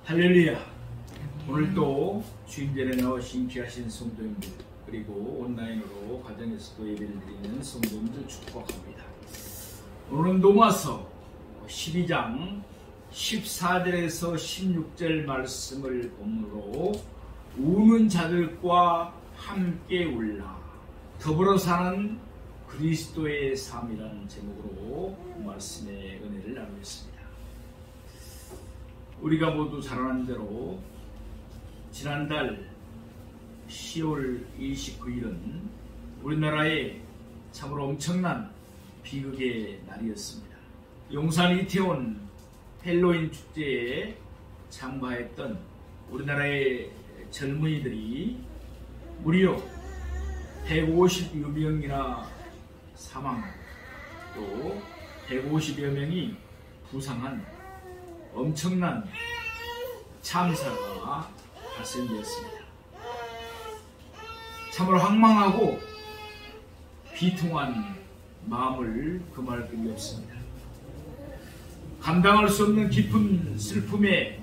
할렐루야. 오늘도 주임전에 나오신 귀하신 성도님들, 그리고 온라인으로 가정에서도 예배를 드리는 성도님들 축복합니다. 오늘은 로마서 12장 14절에서 16절 말씀을 본문으로 우는 자들과 함께 울라, 더불어 사는 그리스도의 삶이라는 제목으로 말씀의 은혜를 나누겠습니다. 우리가 모두 잘 아는 대로 지난달 10월 29일은 우리나라에 참으로 엄청난 비극의 날이었습니다. 용산 이태원 헬로윈 축제에 참가했던 우리나라의 젊은이들이 무려 150여 명이나 사망, 또 150여 명이 부상한 엄청난 참사가 발생되었습니다. 참으로 황망하고 비통한 마음을 금할 길이 없습니다. 감당할 수 없는 깊은 슬픔에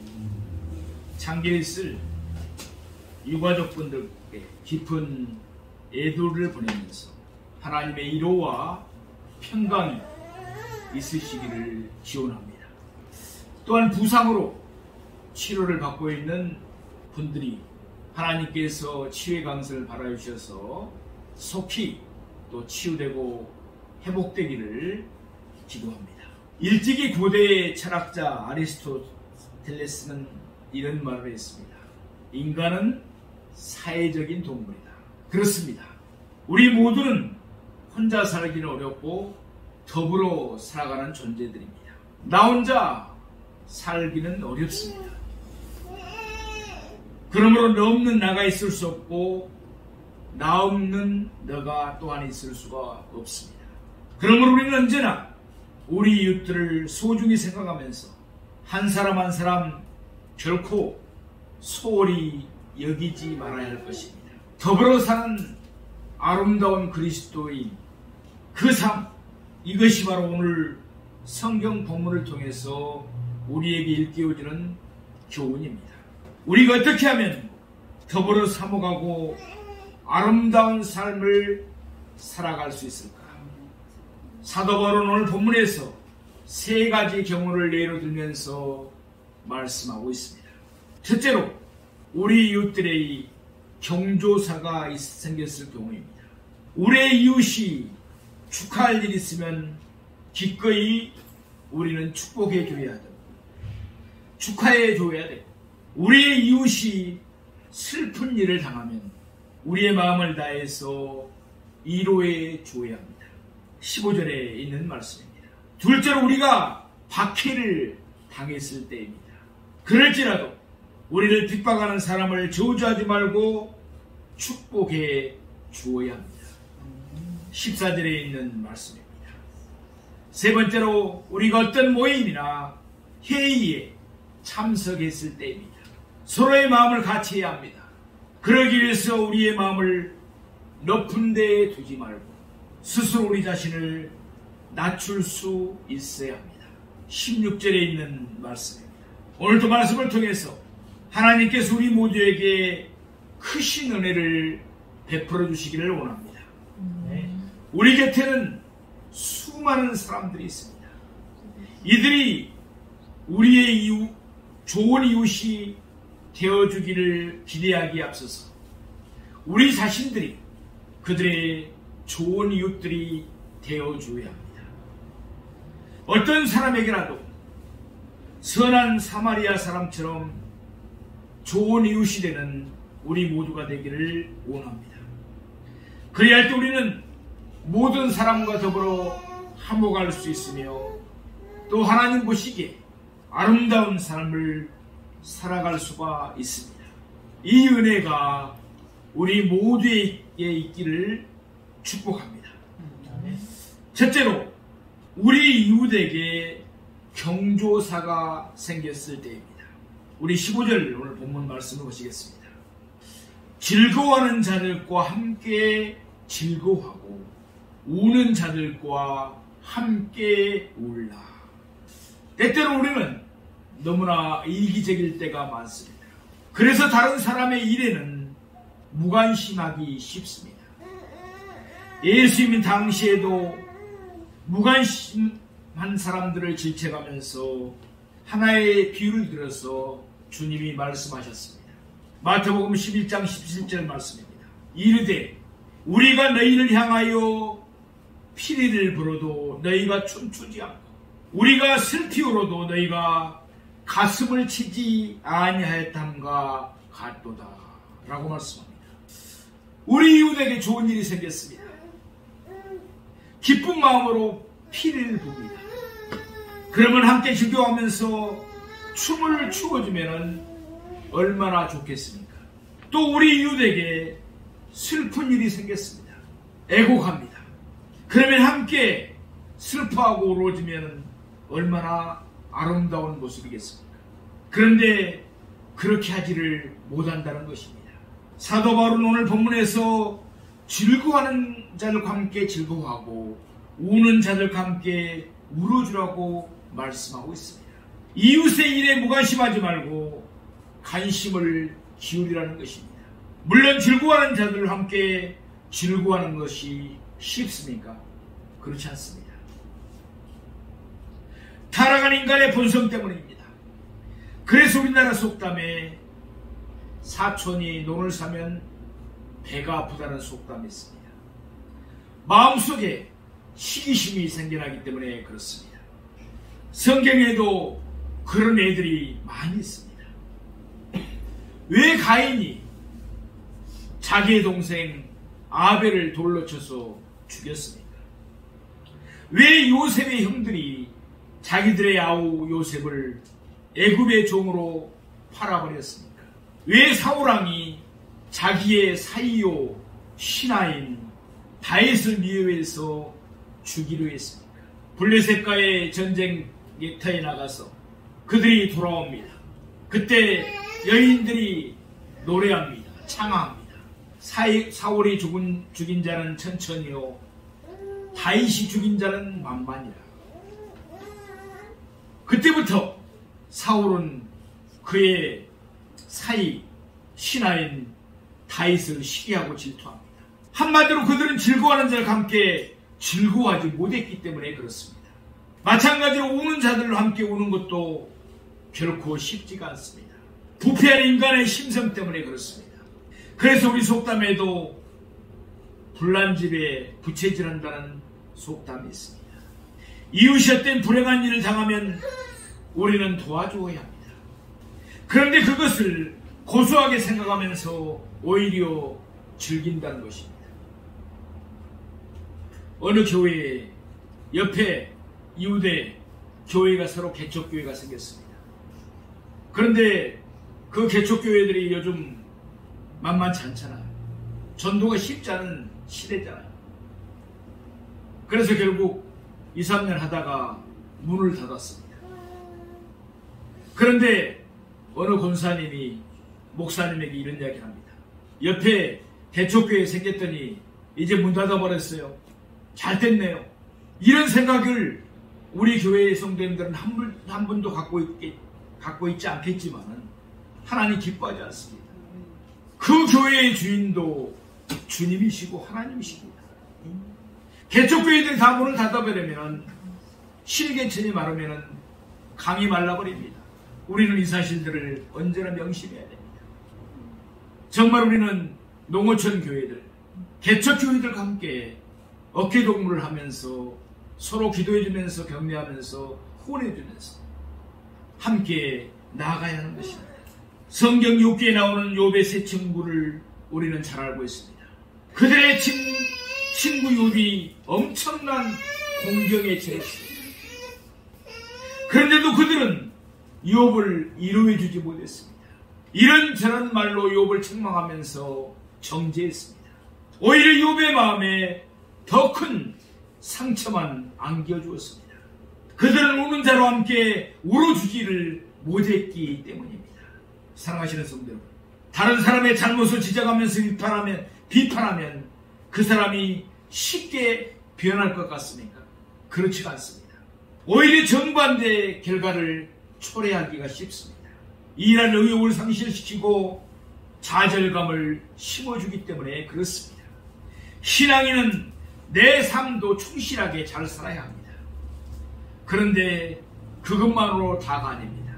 잠겨 있을 유가족분들께 깊은 애도를 보내면서 하나님의 위로와 평강이 있으시기를 기원합니다. 또한 부상으로 치료를 받고 있는 분들이 하나님께서 치유의 강선을 바라주셔서 속히 또 치유되고 회복되기를 기도합니다. 일찍이 고대 철학자 아리스토텔레스는 이런 말을 했습니다. 인간은 사회적인 동물이다. 그렇습니다. 우리 모두는 혼자 살기는 어렵고 더불어 살아가는 존재들입니다. 나 혼자 살기는 어렵습니다. 그러므로 너 없는 나가 있을 수 없고 나 없는 너가 또한 있을 수가 없습니다. 그러므로 우리는 언제나 우리 이웃들을 소중히 생각하면서 한 사람 한 사람 결코 소홀히 여기지 말아야 할 것입니다. 더불어 사는 아름다운 그리스도인 그 삶, 이것이 바로 오늘 성경 본문을 통해서 우리에게 일깨워주는 교훈입니다. 우리가 어떻게 하면 더불어 사모가고 아름다운 삶을 살아갈 수 있을까? 사도 바울은 오늘 본문에서 세 가지 경우를 예로 들면서 말씀하고 있습니다. 첫째로 우리 이웃들의 경조사가 생겼을 경우입니다. 우리의 이웃이 축하할 일이 있으면 기꺼이 우리는 축복해 줘야 되고 축하해 줘야 되고, 우리의 이웃이 슬픈 일을 당하면 우리의 마음을 다해서 위로해 줘야 합니다. 15절에 있는 말씀입니다. 둘째로 우리가 박해를 당했을 때입니다. 그럴지라도 우리를 핍박하는 사람을 저주하지 말고 축복해 주어야 합니다. 14절에 있는 말씀입니다. 세 번째로 우리가 어떤 모임이나 회의에 참석했을 때입니다. 서로의 마음을 같이 해야 합니다. 그러기 위해서 우리의 마음을 높은 데에 두지 말고 스스로 우리 자신을 낮출 수 있어야 합니다. 16절에 있는 말씀입니다. 오늘도 말씀을 통해서 하나님께서 우리 모두에게 크신 은혜를 베풀어 주시기를 원합니다. 우리 곁에는 수많은 사람들이 있습니다. 이들이 우리의 이웃, 좋은 이웃이 되어주기를 기대하기에 앞서서 우리 자신들이 그들의 좋은 이웃들이 되어줘야 합니다. 어떤 사람에게라도 선한 사마리아 사람처럼 좋은 이웃이 되는 우리 모두가 되기를 원합니다. 그래야 할 때 우리는 모든 사람과 더불어 화목할 수 있으며 또 하나님 보시기에 아름다운 삶을 살아갈 수가 있습니다. 이 은혜가 우리 모두에게 있기를 축복합니다. 첫째로 우리 이웃에게 경조사가 생겼을 때입니다. 우리 15절 오늘 본문 말씀을 보시겠습니다. 즐거워하는 자들과 함께 즐거워하고 우는 자들과 함께 울라. 때때로 우리는 너무나 이기적일 때가 많습니다. 그래서 다른 사람의 일에는 무관심하기 쉽습니다. 예수님 당시에도 무관심한 사람들을 질책하면서 하나의 비유를 들어서 주님이 말씀하셨습니다. 마태복음 11장 17절 말씀입니다. 이르되 우리가 너희를 향하여 피리를 불어도 너희가 춤추지 않고 우리가 슬피 울어도 너희가 가슴을 치지 아니하였담과 같도다 라고 말씀합니다. 우리 이웃에게 좋은 일이 생겼습니다. 기쁜 마음으로 피리를 붑니다. 그러면 함께 즐겨하면서 춤을 추어주면 얼마나 좋겠습니까? 또 우리 이웃에게 슬픈 일이 생겼습니다. 애곡합니다. 그러면 함께 슬퍼하고 울어주면 얼마나 아름다운 모습이겠습니까? 그런데 그렇게 하지를 못한다는 것입니다. 사도 바울은 오늘 본문에서 즐거워하는 자들과 함께 즐거워하고 우는 자들과 함께 울어주라고 말씀하고 있습니다. 이웃의 일에 무관심하지 말고 관심을 기울이라는 것입니다. 물론 즐거워하는 자들과 함께 즐거워하는 것이 쉽습니까? 그렇지 않습니다. 타락한 인간의 본성 때문입니다. 그래서 우리나라 속담에 사촌이 논을 사면 배가 아프다는 속담이 있습니다. 마음속에 시기심이 생겨나기 때문에 그렇습니다. 성경에도 그런 애들이 많이 있습니다. 왜 가인이 자기의 동생 아벨을 돌로 쳐서 죽였습니까? 왜 요셉의 형들이 자기들의 아우 요셉을 애굽의 종으로 팔아버렸습니까? 왜 사울왕이 자기의 사이요 신하인 다윗을 미워해서 죽이려 했습니까? 블레셋과의 전쟁터에 나가서 그들이 돌아옵니다. 그때 여인들이 노래합니다. 창합니다. 사울이 죽인 자는 천천히요 다윗이 죽인 자는 만만이라. 그때부터 사울은 그의 사이 신하인 다윗을 시기하고 질투합니다. 한마디로 그들은 즐거워하는 자들과 함께 즐거워하지 못했기 때문에 그렇습니다. 마찬가지로 우는 자들과 함께 우는 것도 결코 쉽지가 않습니다. 부패한 인간의 심성 때문에 그렇습니다. 그래서 우리 속담에도 불난 집에 부채질한다는 속담이 있습니다. 이웃이었던 불행한 일을 당하면 우리는 도와줘야 합니다. 그런데 그것을 고소하게 생각하면서 오히려 즐긴다는 것입니다. 어느 교회에 옆에 이웃에 교회가 서로 개척교회가 생겼습니다. 그런데 그 개척교회들이 요즘 만만치 않잖아요. 전도가 쉽지 않은 시대잖아요. 그래서 결국 2, 3년 하다가 문을 닫았습니다. 그런데 어느 권사님이 목사님에게 이런 이야기를 합니다. 옆에 개척교회 생겼더니 이제 문 닫아버렸어요. 잘 됐네요. 이런 생각을 우리 교회의 성도님들은 한 분도 갖고 있지 않겠지만 하나님 기뻐하지 않습니다. 그 교회의 주인도 주님이시고 하나님이십니다. 개척교회들이 다 문을 닫아버리면 실개천이 마르면 강이 말라버립니다. 우리는 이 사실들을 언제나 명심해야 됩니다. 정말 우리는 농어촌 교회들, 개척교회들과 함께 어깨동무를 하면서 서로 기도해주면서 격려하면서 후원해주면서 함께 나아가야 하는 것입니다. 성경 6기에 나오는 욥의 세 친구를 우리는 잘 알고 있습니다. 그들의 친구 욥이 엄청난 공경에 처했습니다. 그런데도 그들은 욥을 위로해주지 못했습니다. 이런저런 말로 욥을 책망하면서 정죄했습니다. 오히려 욥의 마음에 더 큰 상처만 안겨주었습니다. 그들은 우는 자로 함께 울어주지를 못했기 때문입니다. 사랑하시는 성도 여러분, 다른 사람의 잘못을 지적하면서 비판하면 그 사람이 쉽게 변할 것 같습니까? 그렇지가 않습니다. 오히려 정반대의 결과를 초래하기가 쉽습니다. 일할 의욕을 상실시키고 좌절감을 심어주기 때문에 그렇습니다. 신앙인은 내 삶도 충실하게 잘 살아야 합니다. 그런데 그것만으로 다가 아닙니다.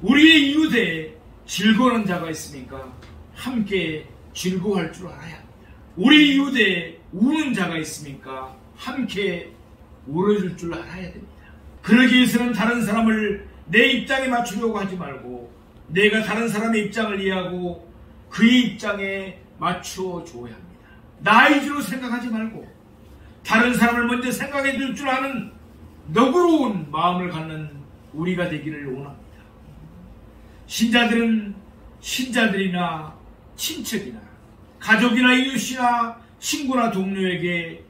우리의 이웃에 즐거워하는 자가 있으니까 함께 즐거워할 줄 알아야 합니다. 우리 이웃에 우는 자가 있으니까 함께 울어줄 줄 알아야 됩니다. 그러기 위해서는 다른 사람을 내 입장에 맞추려고 하지 말고 내가 다른 사람의 입장을 이해하고 그의 입장에 맞춰 줘야 합니다. 나 위주로 생각하지 말고 다른 사람을 먼저 생각해 줄 줄 아는 너그러운 마음을 갖는 우리가 되기를 원합니다. 신자들은 신자들이나 친척이나 가족이나 이웃이나 친구나 동료에게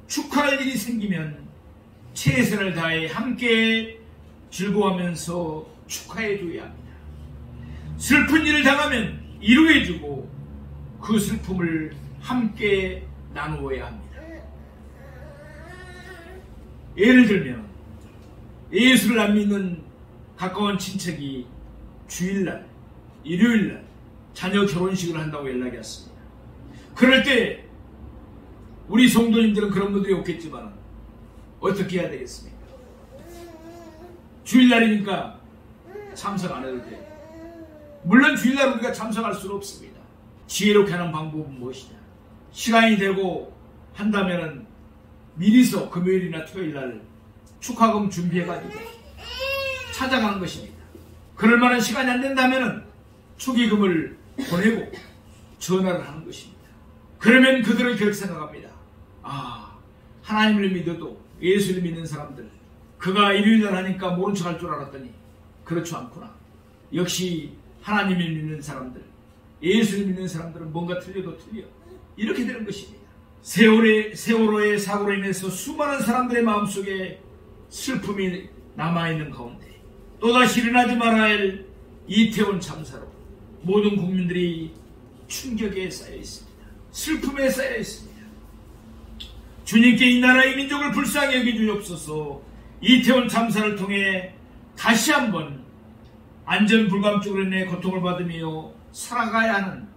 축하할 일이 생기면 최선을 다해 함께 즐거워하면서 축하해줘야 합니다. 슬픈 일을 당하면 위로해주고 그 슬픔을 함께 나누어야 합니다. 예를 들면 예수를 안 믿는 가까운 친척이 주일날, 일요일날 자녀 결혼식을 한다고 연락이 왔습니다. 그럴 때 우리 성도님들은 그런 분들이 없겠지만 어떻게 해야 되겠습니까? 주일날이니까 참석 안 해도 돼요. 물론 주일날 우리가 참석할 수는 없습니다. 지혜롭게 하는 방법은 무엇이냐? 시간이 되고 한다면 미리서 금요일이나 토요일날 축하금 준비해가지고 찾아가는 것입니다. 그럴 만한 시간이 안 된다면 축의금을 보내고 전화를 하는 것입니다. 그러면 그들은 그렇게 생각합니다. 하나님을 믿어도 예수를 믿는 사람들, 그가 일요일날 하니까 모른 척 할 줄 알았더니 그렇지 않구나. 역시 하나님을 믿는 사람들, 예수를 믿는 사람들은 뭔가 틀려도 틀려. 이렇게 되는 것입니다. 세월호의 사고로 인해서 수많은 사람들의 마음속에 슬픔이 남아있는 가운데 또다시 일어나지 말아야 할 이태원 참사로 모든 국민들이 충격에 쌓여 있습니다. 슬픔에 쌓여 있습니다. 주님께 이 나라의 민족을 불쌍히 여겨주옵소서. 이태원 참사를 통해 다시 한번 안전불감증으로 인해 고통을 받으며 살아가야 하는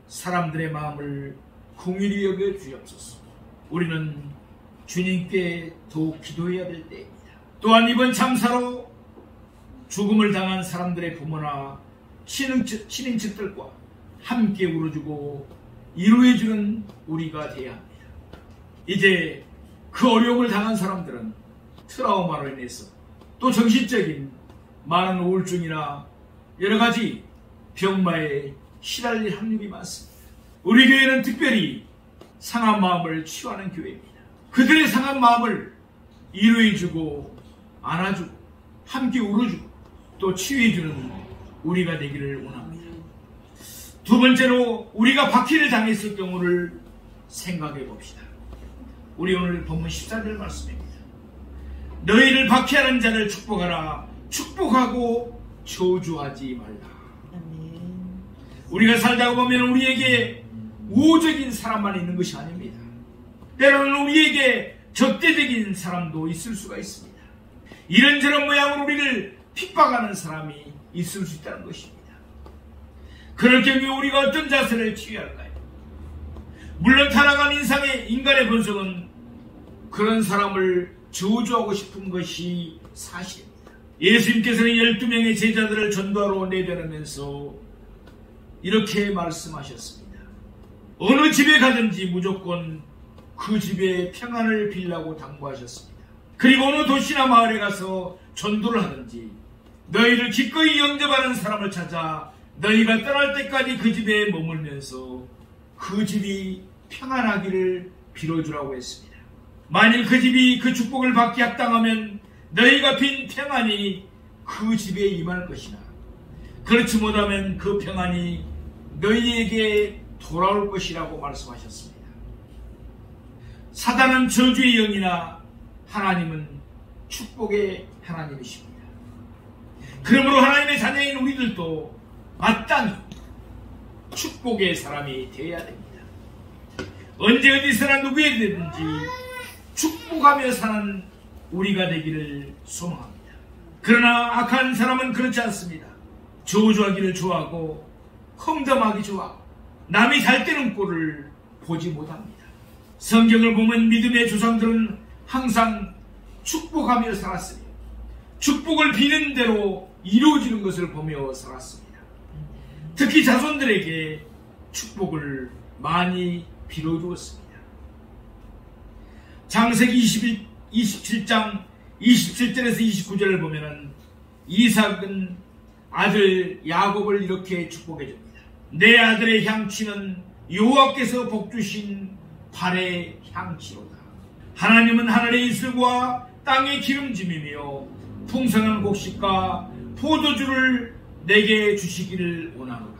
사람들의 마음을 긍휼히 여겨주옵소서. 우리는 주님께 더욱 기도해야 될 때입니다. 또한 이번 참사로 죽음을 당한 사람들의 부모나 친인척들과 함께 울어주고 위로해주는 우리가 되어야 합니다. 이제 그 어려움을 당한 사람들은 트라우마로 인해서 또 정신적인 많은 우울증이나 여러가지 병마에 시달릴 확률이 많습니다. 우리 교회는 특별히 상한 마음을 치유하는 교회입니다. 그들의 상한 마음을 위로해주고 안아주고 함께 울어주고 또 치유해주는 우리가 되기를 원합니다. 두 번째로 우리가 박해를 당했을 경우를 생각해 봅시다. 우리 오늘 본문 14절 말씀입니다. 너희를 박해하는 자를 축복하라. 축복하고 저주하지 말라. 우리가 살다가 보면 우리에게 우호적인 사람만 있는 것이 아닙니다. 때로는 우리에게 적대적인 사람도 있을 수가 있습니다. 이런저런 모양으로 우리를 핍박하는 사람이 있을 수 있다는 것입니다. 그럴 경우에 우리가 어떤 자세를 취해야 할까요? 물론 타락한 인간의 본성은 그런 사람을 저주하고 싶은 것이 사실입니다. 예수님께서는 12명의 제자들을 전도하러 내려놓으면서 이렇게 말씀하셨습니다. 어느 집에 가든지 무조건 그 집에 평안을 빌라고 당부하셨습니다. 그리고 어느 도시나 마을에 가서 전도를 하든지 너희를 기꺼이 영접하는 사람을 찾아 너희가 떠날 때까지 그 집에 머물면서 그 집이 평안하기를 빌어주라고 했습니다. 만일 그 집이 그 축복을 받기 합당하면 너희가 빈 평안이 그 집에 임할 것이나 그렇지 못하면 그 평안이 너희에게 돌아올 것이라고 말씀하셨습니다. 사단은 저주의 영이나 하나님은 축복의 하나님이십니다. 그러므로 하나님의 자녀인 우리들도 마땅히 축복의 사람이 되어야 됩니다. 언제 어디서나 누구에게든지 축복하며 사는 우리가 되기를 소망합니다. 그러나 악한 사람은 그렇지 않습니다. 저주하기를 좋아하고 험담하기 좋아하고 남이 잘 되는 꼴을 보지 못합니다. 성경을 보면 믿음의 조상들은 항상 축복하며 살았으며 축복을 비는 대로 이루어지는 것을 보며 살았습니다. 특히 자손들에게 축복을 많이 빌어주었습니다. 창세기 27장 27절에서 29절을 보면은 이삭은 아들 야곱을 이렇게 축복해 줍니다. 내 아들의 향취는 여호와께서 복주신 발의 향취로다. 하나님은 하늘의 이슬과 땅의 기름짐이며 풍성한 곡식과 포도주를 내게 주시기를 원하노라.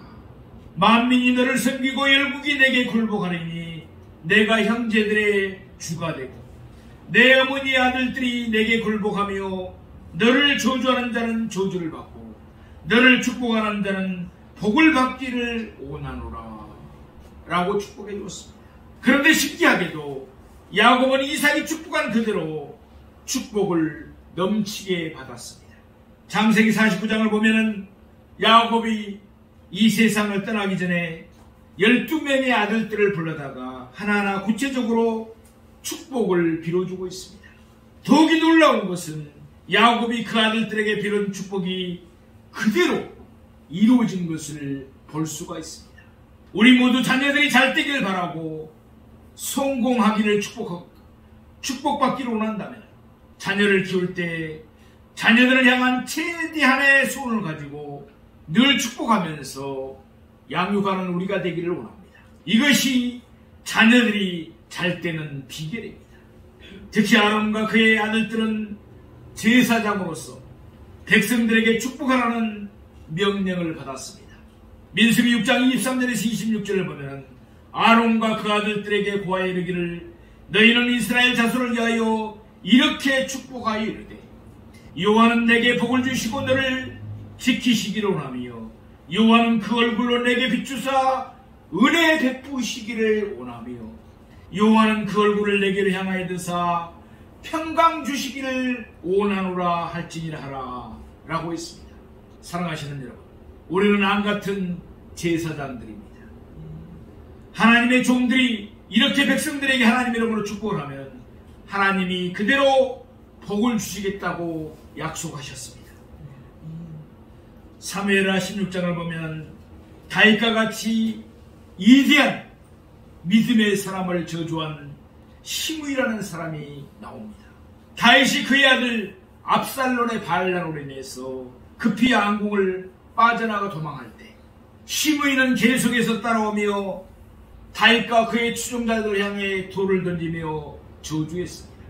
만민이 너를 섬기고 열국이 내게 굴복하리니 내가 형제들의 주가 되고 내 어머니 아들들이 내게 굴복하며 너를 저주하는 자는 저주를 받고 너를 축복하는 자는 복을 받기를 원하노라 라고 축복해 주었습니다. 그런데 신기하게도 야곱은 이삭이 축복한 그대로 축복을 넘치게 받았습니다. 창세기 49장을 보면은 야곱이 이 세상을 떠나기 전에 12명의 아들들을 불러다가 하나하나 구체적으로 축복을 빌어주고 있습니다. 더욱이 놀라운 것은 야곱이 그 아들들에게 빌은 축복이 그대로 이루어진 것을 볼 수가 있습니다. 우리 모두 자녀들이 잘 되기를 바라고 성공하기를 축복받기를 원한다면 자녀를 키울 때 자녀들을 향한 최대한의 소원을 가지고 늘 축복하면서 양육하는 우리가 되기를 원합니다. 이것이 자녀들이 잘 되는 비결입니다. 특히 아론과 그의 아들들은 제사장으로서 백성들에게 축복하라는 명령을 받았습니다. 민수기 6장 23절에서 26절을 보면 아론과 그 아들들에게 고하여 이르기를 너희는 이스라엘 자손을 위하여 이렇게 축복하여 이르되 여호와는 내게 복을 주시고 너를 지키시기를 원하며 여호와는 그 얼굴로 내게 비추사 은혜 베푸시기를 원하며 여호와는 그 얼굴을 내게로 향하여 드사 평강 주시기를 원하노라 할지니라 하라 라고 했습니다. 사랑하시는 여러분, 우리는 안같은 제사장들입니다. 하나님의 종들이 이렇게 백성들에게 하나님의 이름으로 축복을 하면 하나님이 그대로 복을 주시겠다고 약속하셨습니다. 사무엘하 16장을 보면 다윗과 같이 위대한 믿음의 사람을 저주한 시므이라는 사람이 나옵니다. 다윗이 그의 아들 압살론의 반란으로 인해서 급히 왕궁을 빠져나가 도망할 때 시므이는 계속해서 따라오며 다윗과 그의 추종자들을 향해 돌을 던지며 저주했습니다.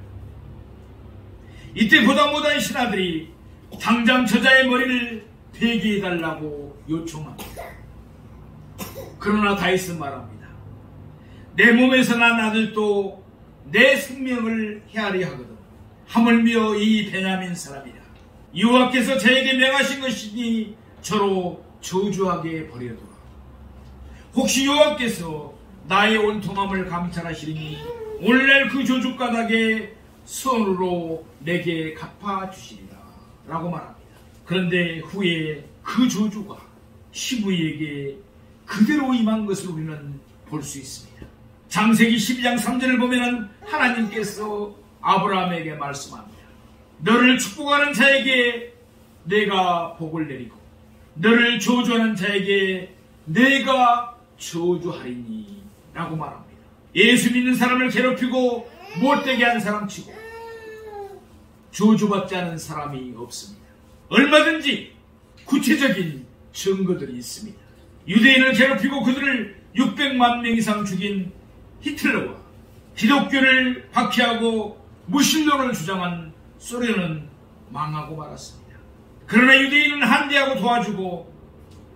이때 보다 못한 신하들이 당장 저자의 머리를 폐기해달라고 요청합니다. 그러나 다윗은 말합니다. 내 몸에서 난 아들도 내 생명을 헤아려 하거든 하물며 이 베냐민 사람이라. 여호와께서 저에게 명하신 것이니 저로 저주하게 버려두라. 혹시 여호와께서 나의 온통함을 감찰하시리니 오늘날 그 저주 까닭에 선으로 내게 갚아주시리라 라고 말합니다. 그런데 후에 그 저주가 시므이에게 그대로 임한 것을 우리는 볼 수 있습니다. 창세기 12장 3절을 보면 하나님께서 아브라함에게 말씀합니다. 너를 축복하는 자에게 내가 복을 내리고 너를 저주하는 자에게 내가 저주하리니 라고 말합니다. 예수 믿는 사람을 괴롭히고 못되게 한 사람치고 저주받지 않은 사람이 없습니다. 얼마든지 구체적인 증거들이 있습니다. 유대인을 괴롭히고 그들을 600만 명 이상 죽인 히틀러와 기독교를 박해하고 무신론을 주장한 소련은 망하고 말았습니다. 그러나 유대인은 한대하고 도와주고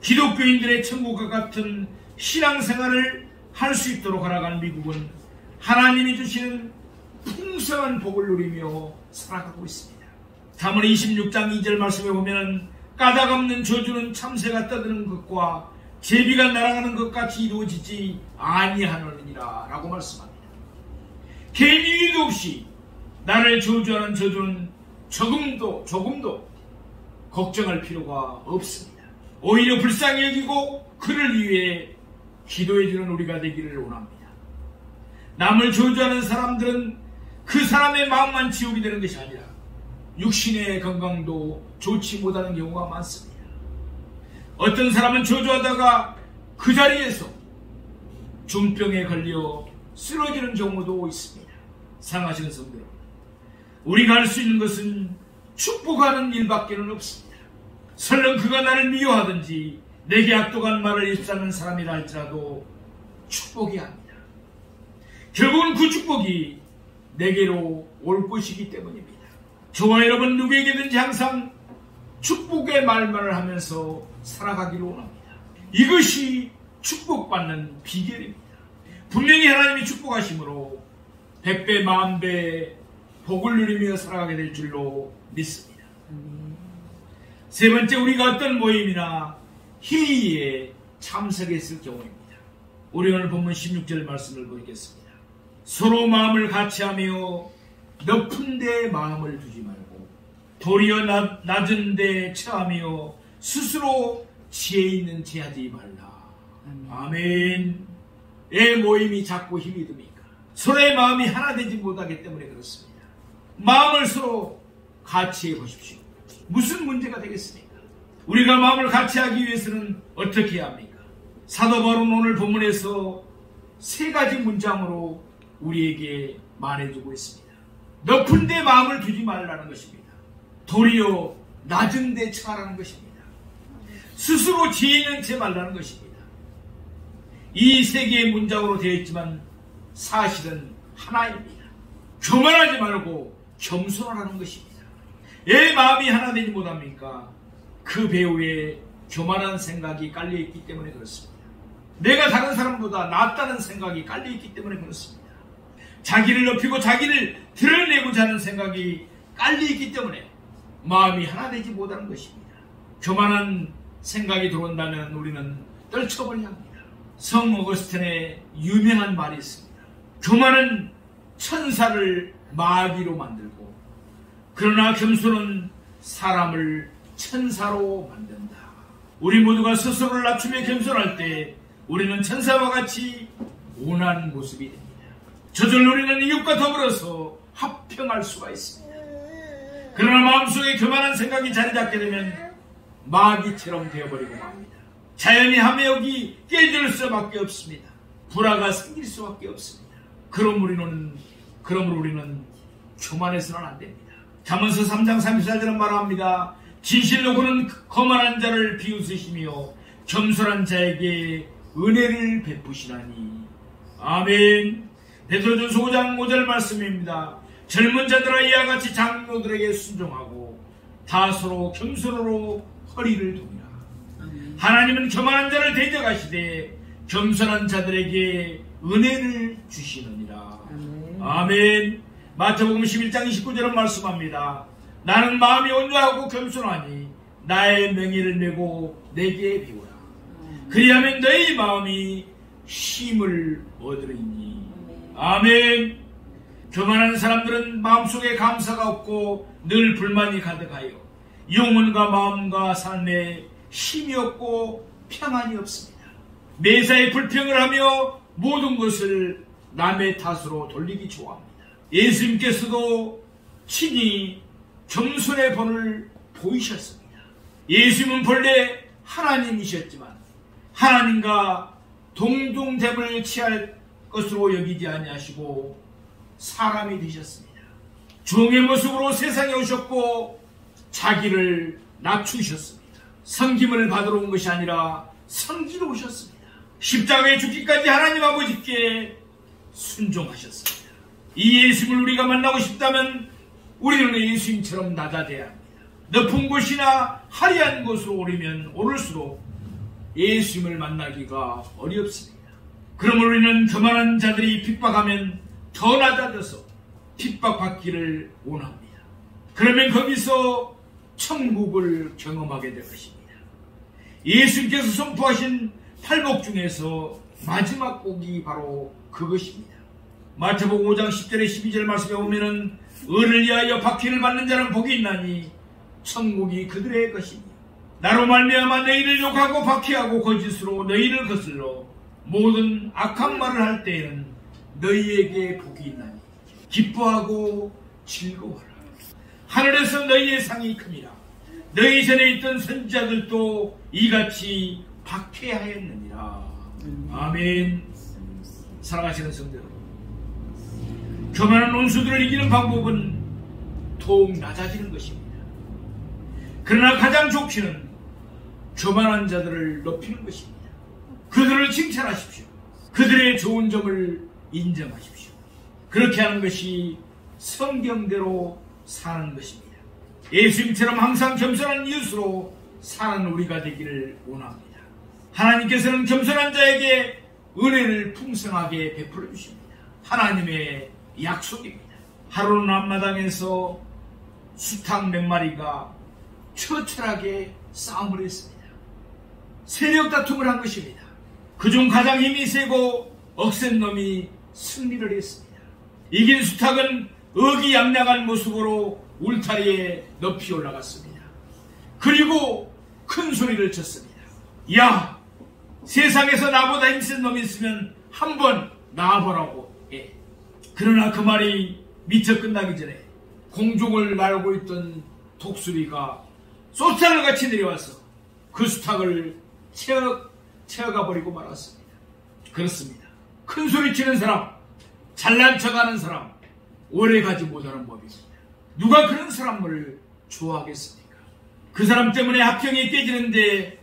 기독교인들의 천국과 같은 신앙생활을 할 수 있도록 하라간 미국은 하나님이 주시는 풍성한 복을 누리며 살아가고 있습니다. 잠언 26장 2절 말씀에 보면 까닭 없는 저주는 참새가 떠드는 것과 제비가 날아가는 것 같이 이루어지지 아니하느니라 라고 말씀합니다. 개인 이유도 없이 나를 저주하는 저주는 조금도 걱정할 필요가 없습니다. 오히려 불쌍히 여기고 그를 위해 기도해주는 우리가 되기를 원합니다. 남을 저주하는 사람들은 그 사람의 마음만 지우게 되는 것이 아니라 육신의 건강도 좋지 못하는 경우가 많습니다. 어떤 사람은 저주하다가 그 자리에서 중병에 걸려 쓰러지는 경우도 있습니다. 사랑하시는 성도 여러분, 우리가 할 수 있는 것은 축복하는 일밖에는 없습니다. 설령 그가 나를 미워하든지 내게 악독한 말을 입사하는 사람이라 할지라도 축복해야 합니다. 결국은 그 축복이 내게로 올 것이기 때문입니다. 저와 여러분 누구에게든지 항상 축복의 말만을 하면서 살아가기를 원합니다. 이것이 축복받는 비결입니다. 분명히 하나님이 축복하심으로 100배 만배 복을 누리며 살아가게 될 줄로 믿습니다. 세 번째, 우리가 어떤 모임이나 회의에 참석했을 경우입니다. 우리 오늘 본문 16절 말씀을 보겠습니다. 서로 마음을 같이하며 높은 데 마음을 두지 말고 도리어 낮은 데 처하며 스스로 지혜 있는 체하지 말라. 아멘. 왜 모임이 자꾸 힘이 듭니까? 서로의 마음이 하나 되지 못하기 때문에 그렇습니다. 마음을 서로 같이 해보십시오. 무슨 문제가 되겠습니까? 우리가 마음을 같이 하기 위해서는 어떻게 해야 합니까? 사도 바울은 오늘 본문에서 세 가지 문장으로 우리에게 말해주고 있습니다. 높은 데 마음을 두지 말라는 것입니다. 도리어 낮은 데 처하라는 것입니다. 스스로 지혜 있는 채 말라는 것입니다. 이 세 개의 문장으로 되어 있지만 사실은 하나입니다. 교만하지 말고 겸손하라는 것입니다. 왜 마음이 하나 되지 못합니까? 그 배후에 교만한 생각이 깔려있기 때문에 그렇습니다. 내가 다른 사람보다 낫다는 생각이 깔려있기 때문에 그렇습니다. 자기를 높이고 자기를 드러내고자 하는 생각이 깔려있기 때문에 마음이 하나 되지 못하는 것입니다. 교만한 생각이 들어온다면 우리는 떨쳐버려야 합니다. 성 어거스틴의 유명한 말이 있습니다. 교만은 천사를 마귀로 만들고 그러나 겸손은 사람을 천사로 만든다. 우리 모두가 스스로를 낮추며 겸손할 때 우리는 천사와 같이 온화한 모습이 됩니다. 저절로 우리는 이웃과 더불어서 합평할 수가 있습니다. 그러나 마음속에 교만한 생각이 자리 잡게 되면 마귀처럼 되어버리고 맙니다. 자연히 함의역이 깨질 수밖에 없습니다. 불화가 생길 수밖에 없습니다. 그러므로 우리는 교만해서는 안 됩니다. 잠언서 3장 34절은 말합니다. 진실로 그는 거만한 자를 비웃으시며 겸손한 자에게 은혜를 베푸시나니. 아멘. 베드로전서 5장 5절 말씀입니다. 젊은 자들아 이와 같이 장로들에게 순종하고 다 서로 겸손으로 허리를 동이라. 하나님은 교만한 자를 대적하시되 겸손한 자들에게 은혜를 주시느니라. 아멘. 마태복음 11장 29절은 말씀합니다. 나는 마음이 온유하고 겸손하니 나의 명예를 메고 내게 배우라. 그리하면 너희 마음이 힘을 얻으리니. 아멘. 교만한 사람들은 마음속에 감사가 없고 늘 불만이 가득하여 영혼과 마음과 삶에 힘이 없고 평안이 없습니다. 매사에 불평을 하며 모든 것을 남의 탓으로 돌리기 좋아합니다. 예수님께서도 친히 겸손의 본을 보이셨습니다. 예수님은 본래 하나님이셨지만 하나님과 동등됨을 취할 것으로 여기지 아니하시고 사람이 되셨습니다. 종의 모습으로 세상에 오셨고 자기를 낮추셨습니다. 섬김을 받으러 온 것이 아니라 섬기러 오셨습니다. 십자가에 죽기까지 하나님 아버지께 순종하셨습니다. 이 예수님을 우리가 만나고 싶다면 우리는 예수님처럼 낮아져야 합니다. 높은 곳이나 화려한 곳으로 오르면 오를수록 예수님을 만나기가 어렵습니다. 그러므로 우리는 교만한 자들이 핍박하면 더 낮아져서 핍박받기를 원합니다. 그러면 거기서 천국을 경험하게 될 것입니다. 예수님께서 선포하신 팔복 중에서 마지막 복이 바로 그것입니다. 마태복음 5장 10절에 12절 말씀에 보면은 의를 위하여 박해를 받는 자는 복이 있나니 천국이 그들의 것이니 나로 말미암아 너희를 욕하고 박해하고 거짓으로 너희를 거슬러 모든 악한 말을 할 때에는 너희에게 복이 있나니 기뻐하고 즐거워하라. 하늘에서 너희의 상이 큽니다. 너희 전에 있던 선지자들도 이같이 박해하였느니라. 아멘. 사랑하시는 성도 여러분, 교만한 원수들을 이기는 방법은 더욱 낮아지는 것입니다. 그러나 가장 좋기는 교만한 자들을 높이는 것입니다. 그들을 칭찬하십시오. 그들의 좋은 점을 인정하십시오. 그렇게 하는 것이 성경대로 사는 것입니다. 예수님처럼 항상 겸손한 이웃으로 사는 우리가 되기를 원합니다. 하나님께서는 겸손한 자에게 은혜를 풍성하게 베풀어 주십니다. 하나님의 약속입니다. 하루는 앞마당에서 수탉 몇 마리가 처철하게 싸움을 했습니다. 세력 다툼을 한 것입니다. 그중 가장 힘이 세고 억센 놈이 승리를 했습니다. 이긴 수탉은 의기양양한 모습으로 울타리에 높이 올라갔습니다. 그리고 큰 소리를 쳤습니다. 야, 세상에서 나보다 힘센 놈이 있으면 한번 나와보라고 해. 그러나 그 말이 미처 끝나기 전에 공중을 날고 있던 독수리가 쏟아를 같이 내려와서 그 수탉을 채어가 버리고 말았습니다. 그렇습니다. 큰 소리 치는 사람, 잘난 척하는 사람, 오래 가지 못하는 법입니다. 누가 그런 사람을 좋아하겠습니까? 그 사람 때문에 합평이 깨지는데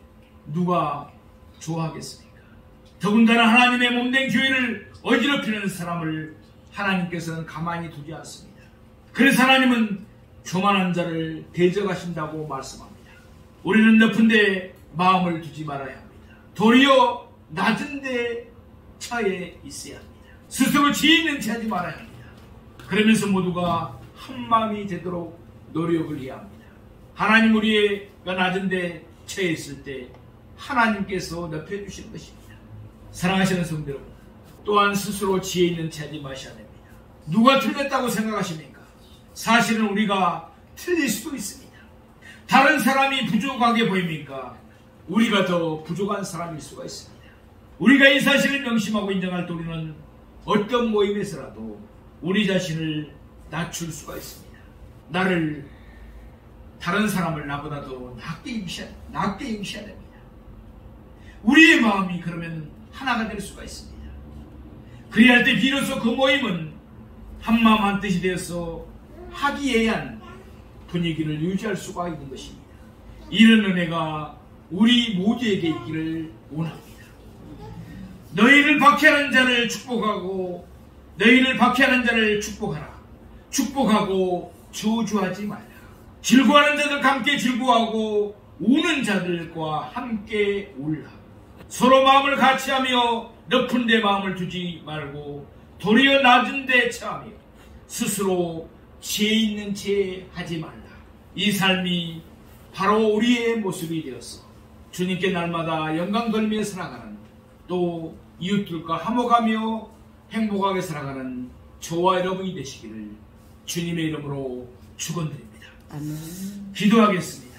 누가 좋아하겠습니까? 더군다나 하나님의 몸된 교회를 어지럽히는 사람을 하나님께서는 가만히 두지 않습니다. 그래서 하나님은 교만한 자를 대적하신다고 말씀합니다. 우리는 높은 데 마음을 두지 말아야 합니다. 도리어 낮은 데 처해 있어야 합니다. 스스로 지혜 있는 채 하지 말아야 합니다. 그러면서 모두가 한 마음이 되도록 노력을 해야 합니다. 하나님 우리가 낮은 데 처해 있을 때 하나님께서 높여주시는 것입니다. 사랑하시는 성도 여러분, 또한 스스로 지혜 있는 채 하지 마셔야 됩니다. 누가 틀렸다고 생각하십니까? 사실은 우리가 틀릴 수도 있습니다. 다른 사람이 부족하게 보입니까? 우리가 더 부족한 사람일 수가 있습니다. 우리가 이 사실을 명심하고 인정할 때 우리는 어떤 모임에서라도 우리 자신을 낮출 수가 있습니다. 나를, 다른 사람을 나보다 더 낮게 임시해야 됩니다. 우리의 마음이 그러면 하나가 될 수가 있습니다. 그래야 할 때 비로소 그 모임은 한마음 한뜻이 되어서 화기애애한 분위기를 유지할 수가 있는 것입니다. 이런 은혜가 우리 모두에게 있기를 원합니다. 너희를 박해하는 자를 축복하고 너희를 박해하는 자를 축복하라. 축복하고 저주하지 말라. 즐거워하는 자들과 함께 즐거워하고 우는 자들과 함께 울라. 서로 마음을 같이하며 높은 데 마음을 두지 말고 도리어 낮은 데 처하며 스스로 지혜 있는 채 하지 말라. 이 삶이 바로 우리의 모습이 되어서 주님께 날마다 영광 돌리며 살아가는, 또 이웃들과 화목하며 행복하게 살아가는 저와 여러분이 되시기를 주님의 이름으로 축원드립니다. 아멘. 기도하겠습니다.